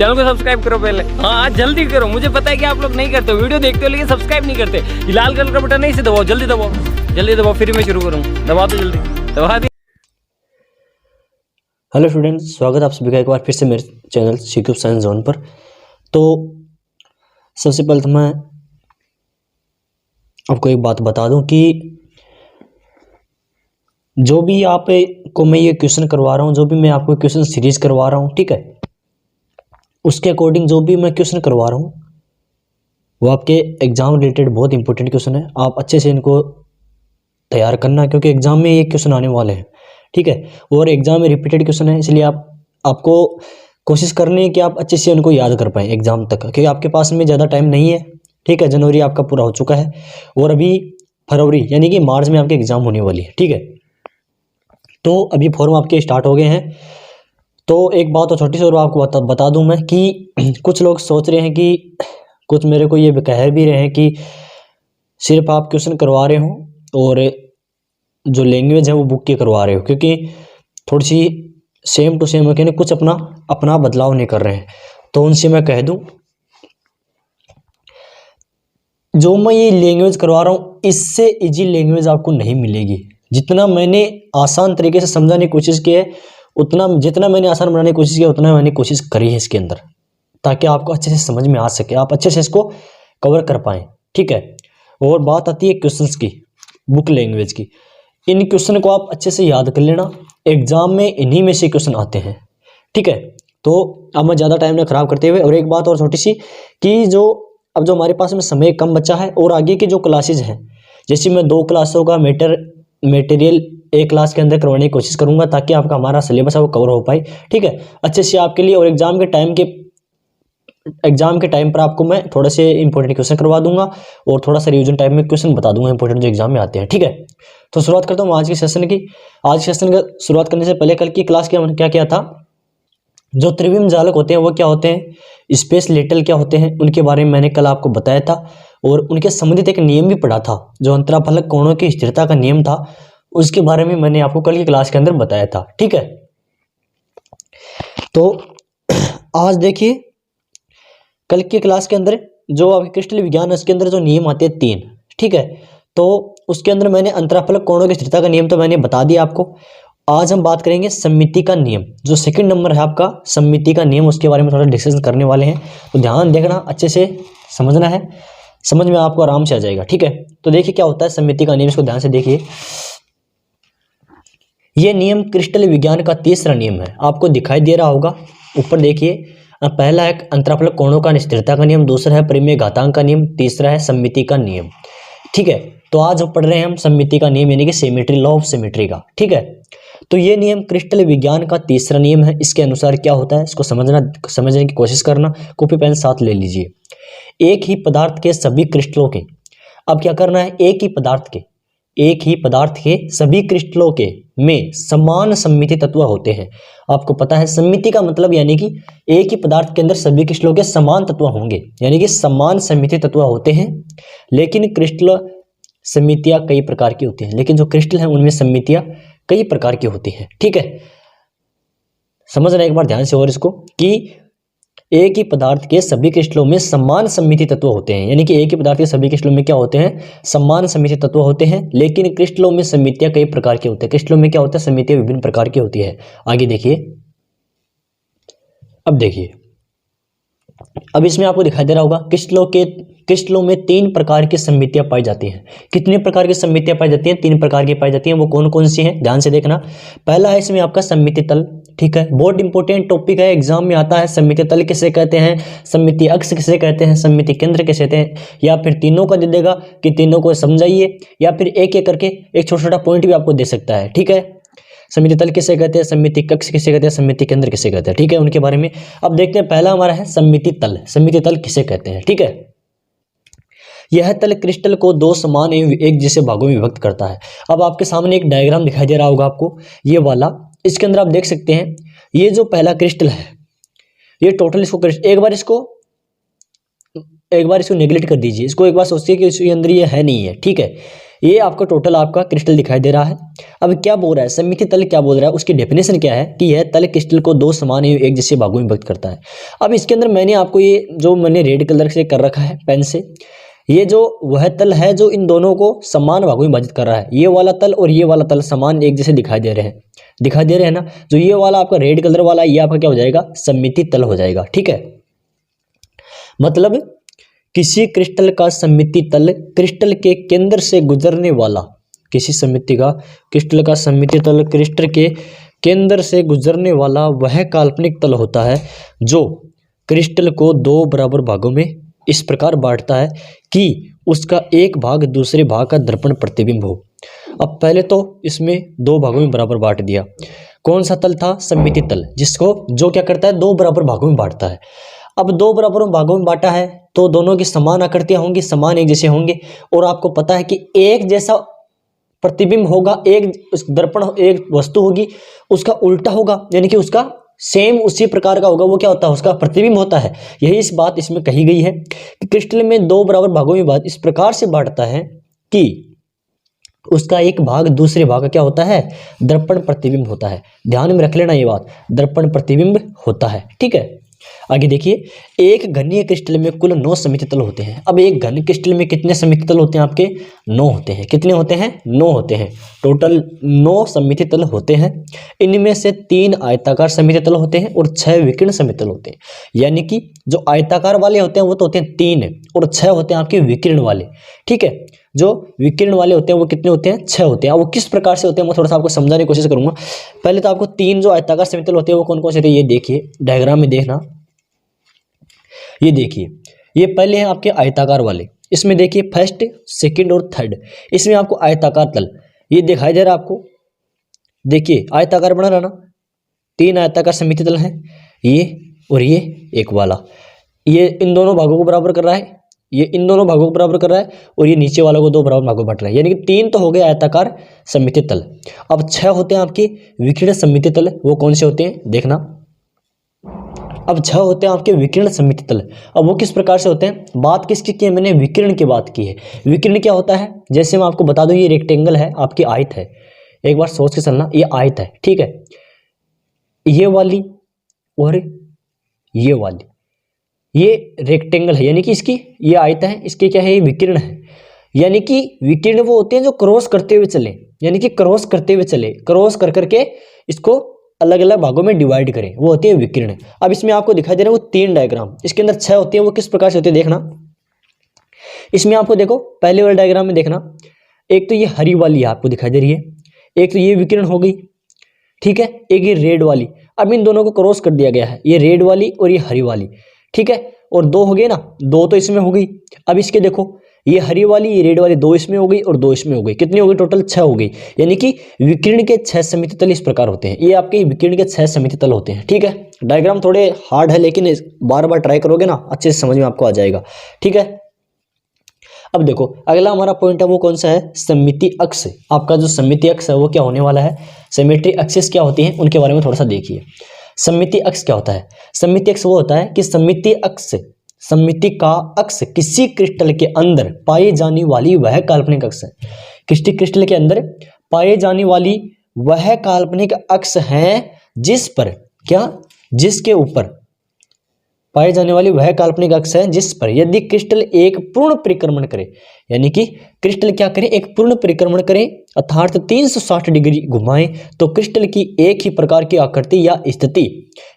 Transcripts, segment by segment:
Channel को subscribe करो पहले। हाँ जल्दी करो, मुझे पता है कि आप लोग नहीं करते हो, वीडियो देखते हो लेकिन सब्सक्राइब नहीं करते। ये लाल कलर का बटन नहीं से दबाओ, जल्दी दबाओ, जल्दी दबाओ, फिर मैं शुरू करूँ। दबा दो जल्दी, दबा दी। हेलो स्टूडेंट्स, स्वागत है आप सभी का एक बार फिर से मेरे चैनल सीक्यूब साइंस जोन पर। तो सबसे पहले तो मैं आपको एक बात बता दूं कि जो भी आप को मैं ये क्वेश्चन करवा रहा हूं, जो भी मैं आपको क्वेश्चन सीरीज करवा रहा हूं, ठीक है, उसके अकॉर्डिंग जो भी मैं क्वेश्चन करवा रहा हूं वो आपके एग्जाम रिलेटेड बहुत इंपॉर्टेंट क्वेश्चन है। आप अच्छे से इनको तैयार करना, क्योंकि एग्जाम में ये क्वेश्चन आने वाले हैं, ठीक है, और एग्जाम में रिपीटेड क्वेश्चन है, इसलिए आपको कोशिश करनी है कि आप अच्छे से उनको याद कर पाएँ एग्जाम तक, क्योंकि आपके पास में ज़्यादा टाइम नहीं है, ठीक है। जनवरी आपका पूरा हो चुका है और अभी फरवरी यानी कि मार्च में आपके एग्जाम होने वाली है, ठीक है। तो अभी फॉर्म आपके स्टार्ट हो गए हैं। तो एक बात और छोटी सी और आपको बता दूं मैं कि कुछ लोग सोच रहे हैं कि कुछ मेरे को ये कह भी रहे हैं कि सिर्फ आप क्वेश्चन करवा रहे हो और जो लैंग्वेज है वो बुक की करवा रहे हो, क्योंकि थोड़ी सी सेम टू सेम है, कुछ अपना बदलाव नहीं कर रहे हैं। तो उनसे मैं कह दूं, जो मैं ये लैंग्वेज करवा रहा हूँ इससे इजी लैंग्वेज आपको नहीं मिलेगी। जितना मैंने आसान तरीके से समझाने की कोशिश की है, जितना मैंने आसान बनाने की कोशिश की उतना मैंने कोशिश करी है इसके अंदर, ताकि आपको अच्छे से समझ में आ सके, आप अच्छे से इसको कवर कर पाएँ, ठीक है। और बात आती है क्वेश्चंस की, बुक लैंग्वेज की। इन क्वेश्चन को आप अच्छे से याद कर लेना, एग्जाम में इन्हीं में से क्वेश्चन आते हैं, ठीक है। तो अब मैं ज़्यादा टाइम ना खराब करते हुए, और एक बात और छोटी सी कि जो हमारे पास में समय कम बचा है और आगे की जो क्लासेज हैं, जैसे मैं 2 क्लासों का मटेरियल एक क्लास के अंदर करवाने की कोशिश करूंगा, ताकि आपका हमारा सिलेबस है वो कवर हो पाए, ठीक है, अच्छे से आपके लिए। और एग्जाम के टाइम पर आपको मैं थोड़े से इंपॉर्टेंट क्वेश्चन करवा दूंगा और थोड़ा सा रिवीजन टाइम में क्वेश्चन बता दूंगा इंपॉर्टेंट जो एग्जाम में आते हैं, ठीक है। तो शुरुआत करता हूँ आज के सेशन की। आज के सेशन का शुरुआत करने से पहले कल की क्लास क्या क्या था, जो त्रिविम जालक होते हैं वो क्या होते हैं, स्पेस लेटल क्या होते हैं, उनके बारे में मैंने कल आपको बताया था। और उनके संबंधित एक नियम भी पढ़ा था, जो अंतराफलक कोणों की स्थिरता का नियम था, उसके बारे में मैंने आपको कल की क्लास के अंदर बताया था, ठीक है। तो आज देखिए, कल की क्लास के अंदर जो आपके क्रिस्टल विज्ञान है उसके अंदर जो नियम आते हैं 3, ठीक है। तो उसके अंदर मैंने अंतराफलक कोणों की स्थिरता का नियम तो मैंने बता दिया आपको। आज हम बात करेंगे सममिति का नियम, जो सेकंड नंबर है आपका सममिति का नियम, उसके बारे में थोड़ा डिस्कशन करने वाले हैं। तो ध्यान देखना, अच्छे से समझना है, समझ में आपको आराम से आ जाएगा, ठीक है। तो देखिए क्या होता है सममिति का नियम, इसको ध्यान से देखिए। यह नियम क्रिस्टल विज्ञान का तीसरा नियम है, आपको दिखाई दे रहा होगा ऊपर देखिए। पहला है अंतराफलक कोणों का स्थिरता का नियम, दूसरा है परिमेय घातांक का नियम, तीसरा है सममिति का नियम, ठीक है। तो आज हम पढ़ रहे हैं हम सममिति का नियम यानी कि सिमेट्री, लॉ ऑफ सिमेट्री का, ठीक है। तो ये नियम क्रिस्टल विज्ञान का तीसरा नियम है। इसके अनुसार क्या होता है इसको समझने की कोशिश करना, कॉपी पेन साथ ले लीजिए। एक ही पदार्थ के सभी क्रिस्टलों के, अब क्या करना है, एक ही पदार्थ के सभी क्रिस्टलों के में समान सममिति तत्व होते हैं। आपको पता है सममिति का मतलब यानी कि एक ही पदार्थ के अंदर सभी क्रिस्टलों के समान तत्व होंगे, यानी कि समान सममिति तत्व होते हैं। लेकिन क्रिस्टल सममितियां कई प्रकार की होती हैं, लेकिन जो क्रिस्टल हैं उनमें सममितियां कई प्रकार की होती हैं, ठीक है। समझना एक बार ध्यान से और इसको, कि एक ही पदार्थ के सभी क्रिस्टलों में समान सममिति तत्व होते हैं, यानी कि एक ही पदार्थ के सभी क्रिस्टलों में क्या होते हैं, समान सममिति तत्व होते हैं। लेकिन क्रिस्टलों में सममितियां कई प्रकार की होती है, क्रिस्टलों में क्या होता है, सममितियां विभिन्न प्रकार की होती है। आगे देखिए, अब देखिए, अब इसमें आपको दिखाई दे रहा होगा क्रिस्टलों में 3 प्रकार की सममितियां पाई जाती हैं। कितने प्रकार की सममितियां पाई जाती हैं, 3 प्रकार की पाई जाती हैं। वो कौन कौन सी हैं, ध्यान से देखना। पहला है इसमें आपका सममिति तल, ठीक है, बहुत इंपॉर्टेंट टॉपिक है, एग्जाम में आता है। सममिति तल किसे कहते हैं, सममिति अक्ष किसे कहते हैं, सममिति केंद्र किसे कहते हैं, या फिर तीनों का दे देगा कि तीनों को समझाइए, या फिर एक एक करके एक छोटा छोटा पॉइंट भी आपको दे सकता है, ठीक है। सममिति तल किसे कहते हैं, सममिति कक्ष किसे कहते हैं, सममिति केंद्र किसे कहते हैं, ठीक है, उनके बारे में अब देखते हैं। पहला हमारा है सममिति तल। सममिति तल किसे कहते हैं, ठीक है। यह तल क्रिस्टल को 2 समान एवं एक जैसे भागों में विभक्त करता है। अब आपके सामने एक डायग्राम दिखाई दे रहा होगा आपको, ये वाला, इसके अंदर आप देख सकते हैं ये जो पहला क्रिस्टल है, ये टोटल इसको एक बार इसको नेग्लेक्ट कर दीजिए, इसको एक बार सोचिए कि इसके अंदर ये है नहीं है, ठीक है। ये आपका टोटल आपका क्रिस्टल दिखाई दे रहा है। अब क्या बोल रहा है, सममिति तल क्या बोल रहा है, उसकी डेफिनेशन क्या है कि यह तल क्रिस्टल को दो समान एवं एक जैसे भागों में विभक्त करता है। अब इसके अंदर मैंने आपको ये जो मैंने रेड कलर से कर रखा है पेन से, ये जो वह तल है जो इन दोनों को समान भागों में विभाजित कर रहा है। ये वाला तल और ये वाला तल समान एक जैसे दिखाई दे रहे हैं ना। जो ये वाला आपका रेड कलर वाला, ये आपका क्या हो जाएगा, सममिति तल हो जाएगा। ठीक है, मतलब किसी क्रिस्टल का सममिति तल क्रिस्टल के केंद्र से गुजरने वाला, किसी क्रिस्टल का सममिति तल क्रिस्टल के केंद्र से गुजरने वाला वह काल्पनिक तल होता है जो क्रिस्टल को दो बराबर भागों में इस प्रकार बांटता है कि उसका एक भाग दूसरे भाग का दर्पण प्रतिबिंब हो। अब पहले तो इसमें दो भागों में बराबर बांट दिया। कौन सा तल था, सममिति तल, जिसको जो क्या करता है, दो बराबर भागों में बांटता है। अब दो बराबर भागों में बांटा है तो दोनों की समान आकृतियां होंगी, समान एक जैसे होंगे, और आपको पता है कि एक जैसा प्रतिबिंब होगा, एक दर्पण एक वस्तु होगी उसका उल्टा होगा, यानी कि उसका सेम उसी प्रकार का होगा, वो क्या होता है, उसका प्रतिबिंब होता है। यही इस बात इसमें कही गई है कि क्रिस्टल में दो बराबर भागों में बात इस प्रकार से बांटता है कि उसका एक भाग दूसरे भाग का क्या होता है, दर्पण प्रतिबिंब होता है। ध्यान में रख लेना ये बात, दर्पण प्रतिबिंब होता है। ठीक है, आगे देखिए, एक घनीय क्रिस्टल में कुल 9 सममिति तल होते हैं। अब एक घन क्रिस्टल में कितने सममिति तल होते हैं, आपके 9 होते हैं। कितने होते हैं, 9 होते हैं। टोटल 9 सममिति तल होते हैं। इनमें से 3 आयताकार सममिति तल होते हैं और 6 विकीर्ण सममिति तल होते हैं। यानी कि जो आयताकार वाले होते हैं वो तो होते हैं 3 और 6 होते हैं आपके विकीर्ण वाले। ठीक है, जो विकीर्ण वाले होते हैं वो कितने होते हैं, 6 होते हैं। वो किस प्रकार से होते हैं मैं थोड़ा सा आपको समझाने की कोशिश करूंगा। पहले तो आपको 3 जो आयताकार सममिति तल होते हैं वो कौन कौन से होते हैं, ये देखिए डायग्राम में देखना। ये देखिए, ये पहले हैं आपके आयताकार वाले। इसमें देखिए फर्स्ट, सेकंड और थर्ड, इसमें आपको आयताकार तल ये दिखाई दे रहा है आपको। देखिए आयताकार बना रहा ना, 3 आयताकार सममिति तल हैं, ये और ये एक वाला, ये इन दोनों भागों को बराबर कर रहा है, ये इन दोनों भागों को बराबर कर रहा है, और ये नीचे वाला को 2 बराबर भागों में बांट रहा है। यानी कि 3 तो हो गए आयताकार सममिति तल। अब 6 होते हैं आपके विकीर्ण सममिति तल। वो कौन से होते हैं देखना। अब 6 होते हैं आपके विकीर्ण सममिति तल। अब वो किस प्रकार से होते हैं, बात किसकी की है मैंने, विकीर्ण की बात की है। विकीर्ण क्या होता है, जैसे मैं आपको बता दूं, ये रेक्टेंगल है, आपकी आयत है, एक बार सोच के चलना, ये आयत है। ठीक है, ये वाली और ये वाली, ये रेक्टेंगल है, यानी कि इसकी ये आयत है, इसके क्या है, ये विकीर्ण है। यानी कि विकीर्ण वो होते हैं जो क्रॉस करते हुए चले, यानी कि क्रॉस करते हुए चले, क्रॉस कर करके इसको अलग अलग भागों में डिवाइड करें, वो होती है विकीर्ण। अब इसमें आपको दिखाई दे रहा है वो 3 डायग्राम, इसके अंदर 6 होते हैं। वो किस प्रकार से होते हैं देखना। इसमें आपको देखो पहले वाले डायग्राम में देखना, एक तो ये हरी वाली आपको दिखाई दे रही है, एक तो ये विकीर्ण हो गई। ठीक है, एक ये रेड वाली। अब इन दोनों को क्रॉस कर दिया गया है, ये रेड वाली और ये हरी वाली। ठीक है, और 2 हो गए ना, 2 तो इसमें हो गई। अब इसके देखो, ये हरी वाली ये रेड वाली 2 इसमें हो गई और 2 इसमें हो गई। कितनी हो गई, टोटल 6 हो गई। यानी कि विकीर्ण के 6 सममिति तल इस प्रकार होते हैं। ये आपके विकीर्ण के 6 सममिति तल होते हैं। ठीक है, डायग्राम थोड़े हार्ड है लेकिन बार बार ट्राई करोगे ना अच्छे से समझ में आपको आ जाएगा। ठीक है, अब देखो अगला हमारा पॉइंट है वो कौन सा है, सममिति अक्ष। आपका जो सममिति अक्ष है वो क्या होने वाला है, सिमेट्री एक्सिस क्या होती है उनके बारे में थोड़ा सा देखिए। सममिति अक्ष क्या होता है, सममिति अक्ष वो होता है कि सममिति का अक्ष किसी क्रिस्टल के अंदर पाई जाने वाली वह काल्पनिक अक्ष है। किसी क्रिस्टल के अंदर पाई जाने वाली वह काल्पनिक अक्ष है जिस पर क्या, जिसके ऊपर पाई जाने वाली वह काल्पनिक अक्ष है जिस पर यदि क्रिस्टल एक पूर्ण परिक्रमण करे, यानी कि क्रिस्टल क्या करे, एक पूर्ण परिक्रमण करे अर्थात 360 डिग्री घुमाए, तो क्रिस्टल की एक ही प्रकार की आकृति या स्थिति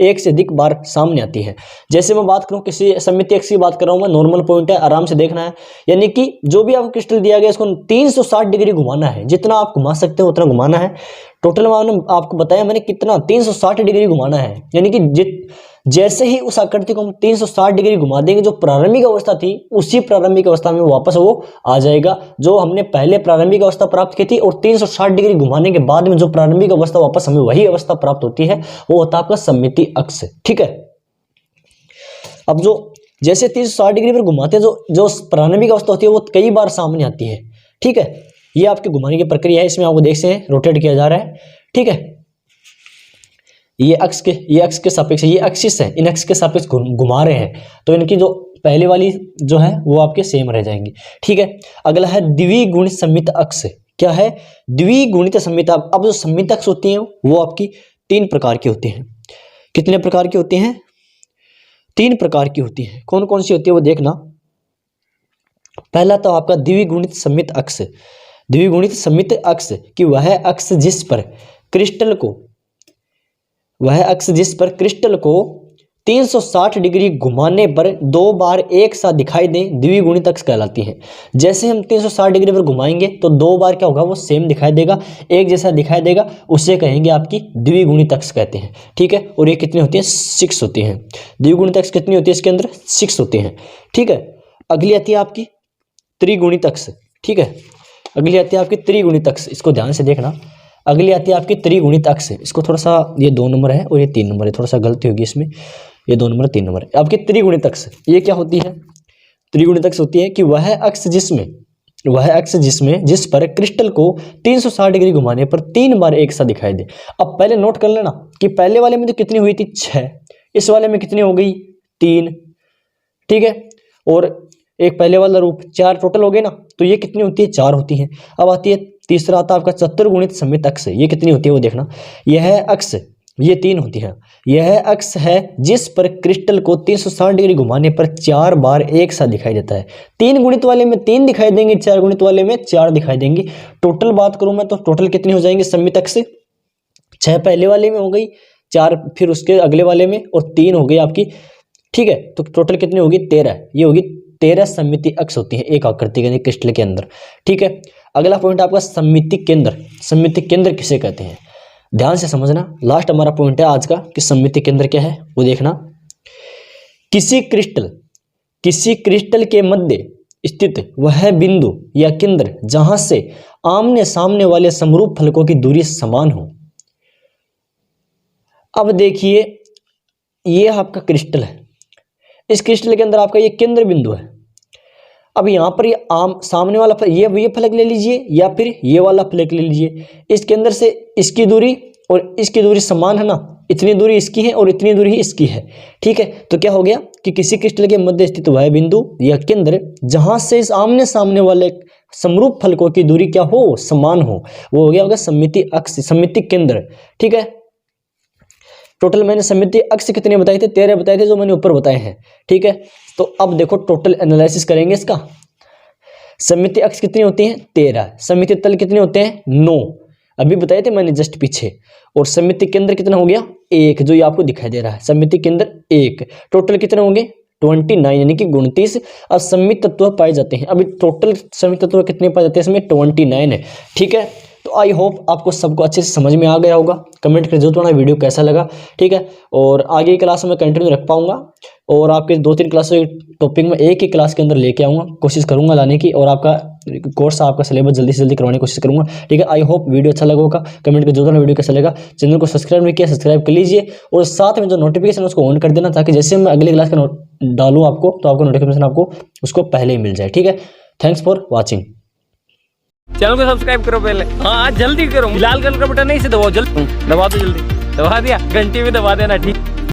एक से अधिक बार सामने आती है। जैसे मैं बात करूं किसी सममिति अक्ष की बात कर रहा हूं मैं, नॉर्मल पॉइंट है, आराम से देखना है। यानी कि जो भी आपको क्रिस्टल दिया गया इसको 360 डिग्री घुमाना है, जितना आप घुमा सकते हो उतना घुमाना है। टोटल मैंने आपको बताया मैंने कितना, 360 डिग्री घुमाना है। यानी कि जैसे ही उस आकृति को हम 360 डिग्री घुमा देंगे, जो प्रारंभिक अवस्था थी उसी प्रारंभिक अवस्था में वापस वो आ जाएगा, जो हमने पहले प्रारंभिक अवस्था प्राप्त की थी। और 360 डिग्री घुमाने के बाद में जो प्रारंभिक अवस्था वापस हमें वही अवस्था प्राप्त होती है, वो होता है आपका सममिति अक्ष। ठीक है, अब जो जैसे 360 डिग्री पर घुमाते हैं, जो प्रारंभिक अवस्था होती है वो कई बार सामने आती है। ठीक है, ये आपके घुमाने की प्रक्रिया है, इसमें आपको देख सकते हैं रोटेट किया जा रहा है। ठीक है, ये अक्ष के सापेक्ष ये एक्सिस है, इन अक्ष के सापेक्ष घुमा रहे हैं, तो इनकी जो पहले वाली जो है वो आपके सेम रह जाएंगी। ठीक है, अगला है द्विगुणित सममित अक्ष। क्या है? द्विगुणित सममित। अब जो सममित अक्ष होती हैं वो आपकी 3 प्रकार की होती हैं। कितने प्रकार की होती हैं? 3 प्रकार की होती हैं। कौन कौन सी होती है वो देखना। पहला तो आपका द्विगुणित सममित अक्ष। द्विगुणित सममित अक्ष कि वह अक्ष जिस पर क्रिस्टल को 360 डिग्री घुमाने पर 2 बार एक साथ दिखाई दें, द्विगुणित अक्ष कहलाती है। जैसे हम 360 डिग्री पर घुमाएंगे तो 2 बार क्या होगा, वो सेम दिखाई देगा, एक जैसा दिखाई देगा, उसे कहेंगे आपकी द्विगुणित अक्ष कहते हैं। ठीक है, और ये कितनी होती है? 6 होती हैं। द्विगुणित अक्ष कितनी होती है इसके अंदर? 6 होती हैं। ठीक है, अगली आती है आपकी त्रिगुणित अक्ष। ठीक है, अगली आती है आपकी त्रिगुणित अक्ष। इसको ध्यान से देखना। अगली आती है आपकी त्रिगुणित अक्ष। इसको थोड़ा सा, ये 2 नंबर है और ये 3 नंबर है, थोड़ा सा गलती होगी इसमें, ये 2 नंबर 3 नंबर है। आपकी त्रिगुणित अक्ष ये क्या होती है? त्रिगुणित अक्ष होती है कि वह अक्ष जिसमें जिस पर क्रिस्टल को 360 डिग्री घुमाने पर 3 बार एक साथ दिखाई दे। अब पहले नोट कर लेना कि पहले वाले में तो कितनी हुई थी? 6। इस वाले में कितनी हो गई? 3। ठीक है, और एक पहले वाला रूप 4 टोटल हो गए ना, तो ये कितनी होती है? 4 होती है। अब आती है तीसरा, आता है आपका चतुर्गुणित सममित अक्ष। ये कितनी होती है वो देखना। यह अक्ष, ये 3 होती है। यह अक्ष है जिस पर क्रिस्टल को 360 डिग्री घुमाने पर 4 बार एक साथ दिखाई देता है। 3 गुणित वाले में 3 दिखाई देंगे, 4 गुणित वाले में 4 दिखाई देंगी। टोटल बात करूं मैं तो टोटल कितनी हो जाएंगे सममित अक्ष? 6 पहले वाले में हो गई, 4 फिर उसके अगले वाले में, और 3 हो गई आपकी। ठीक है, तो टोटल कितनी होगी? 13। ये होगी 13 सममिति अक्ष होती है एक आकृति के क्रिस्टल के अंदर। ठीक है, अगला पॉइंट आपका सममिति केंद्र। सममिति केंद्र किसे कहते हैं? ध्यान से समझना, लास्ट हमारा पॉइंट है आज का कि सममिति केंद्र क्या है वो देखना। किसी क्रिस्टल के मध्य स्थित वह बिंदु या केंद्र जहां से आमने सामने वाले समरूप फलकों की दूरी समान हो। अब देखिए, ये आपका क्रिस्टल है, इस क्रिस्टल के अंदर आपका ये केंद्र बिंदु है। अब यहाँ पर ये सामने वाला ये फलक ले लीजिए या फिर ये वाला फलक ले लीजिए। इसके अंदर से इसकी दूरी और इसकी दूरी समान है ना, इतनी दूरी इसकी है और इतनी दूरी इसकी है। ठीक है, तो क्या हो गया कि किसी क्रिस्टल के मध्य स्थित वह बिंदु या केंद्र जहां से इस आमने सामने वाले समरूप फलकों की दूरी क्या हो? समान हो, वो हो गया होगा सममिति अक्ष, सममिति केंद्र। ठीक है, टोटल मैंने सममिति अक्ष कितने बताए थे? 13 बताए थे जो मैंने ऊपर बताए हैं। ठीक है, तो अब देखो टोटल एनालिसिस करेंगे इसका। सममिति अक्ष कितनी होती हैं? 13। सममिति तल कितने होते हैं? 9 अभी बताए थे मैंने जस्ट पीछे। और सममिति केंद्र कितना हो गया? 1, जो ये आपको दिखाई दे रहा है, सममिति केंद्र 1। टोटल कितने होंगे? 29 यानी कि 29 अब सममित तत्व पाए जाते हैं। अभी टोटल सममित तत्व कितने पाए जाते हैं इसमें? 29 है। ठीक है, तो आई होप आपको सबको अच्छे से समझ में आ गया होगा। कमेंट कर जरूर थोड़ा वीडियो कैसा लगा। ठीक है, और आगे की क्लास में कंटिन्यू रख पाऊंगा और आपके 2-3 क्लास टॉपिक में एक ही क्लास के अंदर लेके आऊँगा, कोशिश करूंगा लाने की, और आपका कोर्स आपका सिलेबस जल्दी से जल्दी करवाने की कोशिश करूंगा। ठीक है, आई होप वीडियो अच्छा लगा होगा। कमेंट कर जरूर वीडियो कैसा लगा। चैनल को सब्सक्राइब नहीं किया, सब्सक्राइब कर लीजिए और साथ में जो नोटिफिकेशन उसको ऑन कर देना, ताकि जैसे मैं अगली क्लास का डालूँ आपको तो आपको नोटिफिकेशन आपको उसको पहले ही मिल जाए। ठीक है, थैंक्स फॉर वॉचिंग। चैनल को सब्सक्राइब करो पहले, हाँ जल्दी करो। लाल कलर का बटन नहीं से दबाओ, जल्दी दबा दो, जल्दी दबा दिया, घंटी भी दबा देना। ठीक।